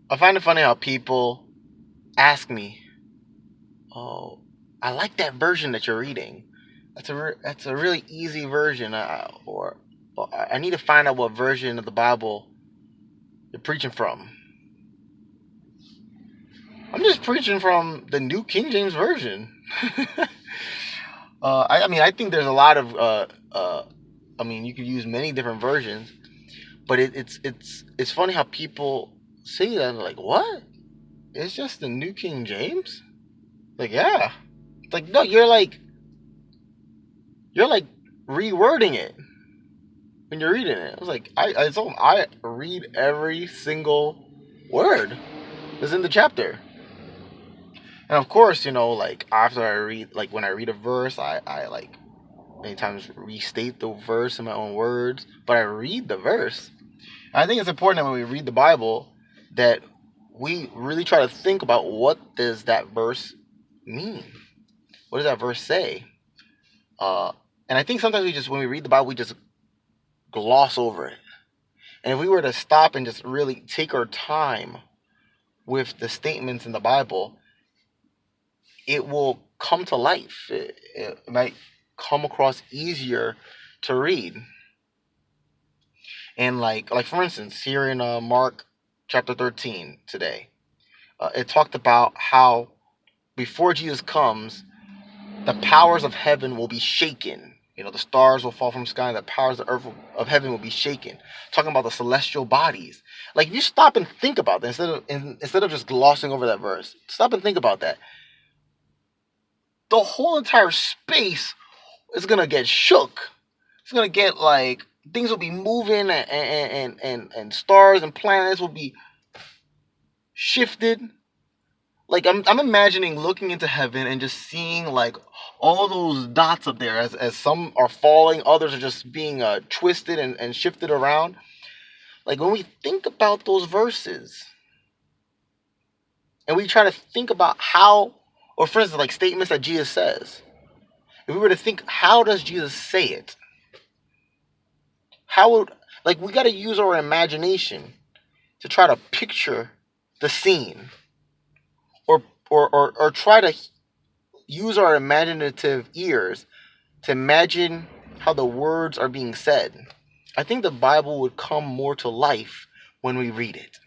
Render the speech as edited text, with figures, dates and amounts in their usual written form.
I find it funny how people ask me, "Oh, I like that version that you're reading. That's a really easy version, or I need to find out what version of the Bible you're preaching from." I'm just preaching from the New King James Version. I mean, I think there's a lot of. I mean, you could use many different versions, but it's funny how people say that and they're like, "What? It's just the New King James?" Like, yeah. It's like, no, you're like rewording it when you're reading it. I was like, I read every single word that's in the chapter. And of course, like after I read, like when I read a verse, I like many times restate the verse in my own words, but I read the verse. I think it's important that when we read the Bible, that we really try to think about what does that verse mean? What does that verse say? Uh, and I think sometimes when we read the Bible, we just gloss over it. And if we were to stop and just really take our time with the statements in the Bible, it will come to life. It might come across easier to read. And like for instance, here in Mark chapter 13 today, it talked about how before Jesus comes, the powers of heaven will be shaken. The stars will fall from the sky, and the powers of earth of heaven will be shaken. Talking about the celestial bodies. Like if you stop and think about that instead of just glossing over that verse, stop and think about that. The whole entire space is gonna get shook. It's gonna get like things will be moving, and stars and planets will be shifted. Like I'm imagining looking into heaven and just seeing like all those dots up there as some are falling, others are just being twisted and shifted around. Like when we think about those verses and we try to think about how, or for instance, like statements that Jesus says, if we were to think, how does Jesus say it? How would, like, we got to use our imagination to try to picture the scene, or try to use our imaginative ears to imagine how the words are being said. I think the Bible would come more to life when we read it.